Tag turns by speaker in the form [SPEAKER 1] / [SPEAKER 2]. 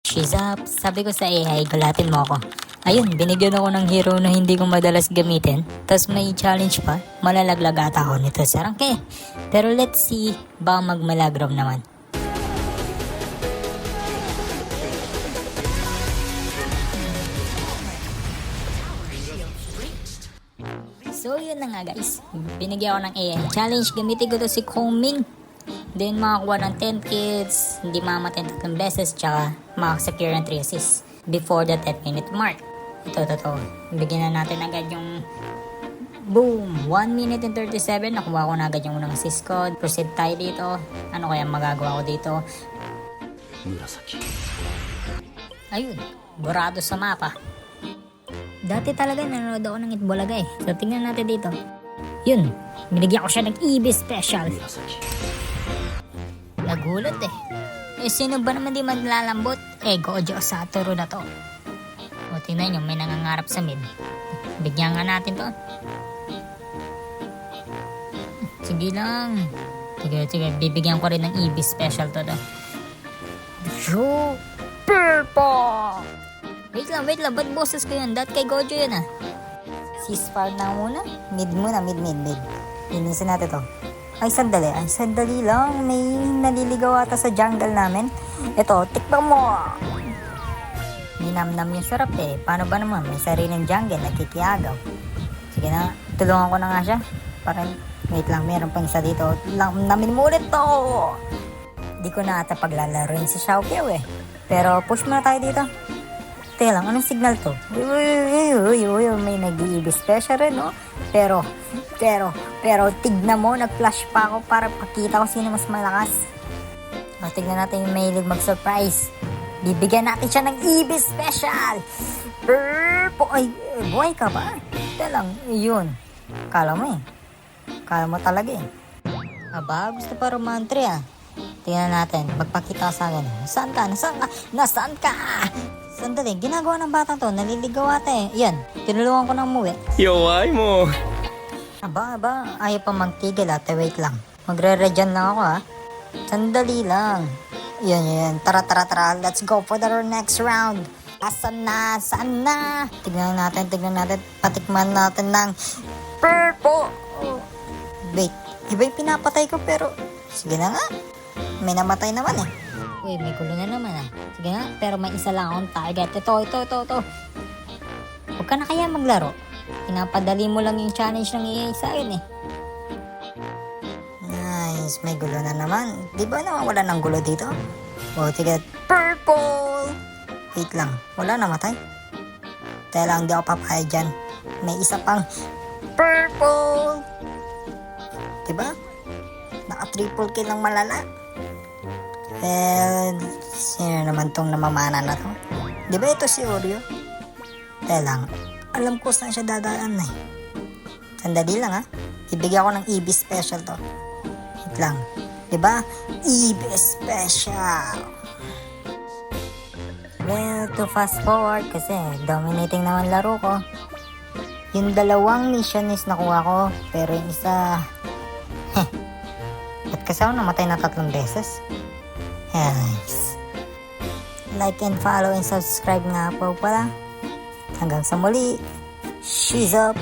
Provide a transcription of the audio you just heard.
[SPEAKER 1] She's up. Sabi ko sa AI, gulatin mo ako. Ayun, binigyan ako ng hero na hindi ko madalas gamitin. Tapos may challenge pa, malalaglag ata ako nito sa rangke. Pero let's see, baka magmalagrom naman. So yun na nga guys, binigyan ako ng AI challenge, gamitin ko to si Kongming. Then makakuha ng 10 kills, hindi mamamatay 3 beses, tsaka makasecure ng 3 assists before the 10-minute mark. Ito, bigyan na natin agad yung boom, 1 minute and 37, nakuha ko na agad yung unang assist ko. Proceed tayo dito, ano kaya magagawa ko dito?
[SPEAKER 2] Murasaki.
[SPEAKER 1] Ayun, burado sa mapa. Dati talaga nanonood ako ng Itbulaga eh. So tingnan natin dito. Yun, binigyan ko siya ng EB special.
[SPEAKER 2] Murasaki.
[SPEAKER 1] Nagulat eh. Eh sino ba naman di maglalambot? Eh Gojo Satoru na to. O tingnan nyo, may nangangarap sa mid. Bigyan nga natin to. Sige lang. Sige, bibigyan ko rin ng EB special to. Yo! Purple! Wait lang, ba't boses ko yun? Dahil kay Gojo yun ah. Ceasefire na muna. Mid. Linisin natin to. Ay, sandali lang. May naliligaw ata sa jungle namin. Ito, tikman mo! Ninamnam yung sarap eh. Paano ba naman? May sariling jungle, nagkikiagaw. Sige na, tulungan ko na nga siya. Parang, wait lang, meron pang isa dito. Namin mo ulit to! Di ko na ata paglalaroin si Xiaoqiao eh. Pero push muna tayo dito. Teka lang, anong signal to? Uy, may nag-EB special rin, no? Pero, tignan mo, nag-flash pa ako para pakita ko sino mas malakas. O, tignan natin yung mahilig mag-surprise. Bibigyan natin siya ng EB special! Ay, buhay ka ba? Teka lang, yun. Kala mo talaga eh. Aba, gusto pa romantre ah. Tingnan natin, magpakita sa akin. Nasaan ka? Sandali, ginagawa ng batang to, naliligaw ata eh. Yan, tinulungan ko na umuwi.
[SPEAKER 2] Yowai mo!
[SPEAKER 1] Aba, ayaw pa magtigil ate, wait lang. Magre-regen lang ako ha. Sandali lang. Yan, tara, let's go for the next round. Saan na? Tignan natin, patikman natin ng purple. Oh. Wait, iba yung pinapatay ko pero, sige na nga. May namatay naman eh. Uy, may gulo na naman ah. Sige nga, pero may isa lang akong target. Ito. Huwag ka na kaya maglaro. Pinapadali mo lang yung challenge ng EA sa akin eh. Nice, may gulo na naman. Di ba naman wala ng gulo dito? O, sige. Purple! Wait lang, wala namatay. Kaya lang di ako papayag dyan. May isa pang purple! Diba? Naka-triple kill ng malala. Sino naman tong namamana na to? Di ba ito si Oreo? Kaya lang, alam ko saan siya dadaan eh. Sandali lang ha. Ibigyan ko ng EB special to. Wait lang. Di ba? EB special. Well, to fast forward kasi dominating naman laro ko. Yung 2 mission is nakuha ko. Pero yung isa... Ba't kasi ako namatay na 3 beses? Nice. Like and follow and subscribe nga po pala. Hanggang sa muli. She's up.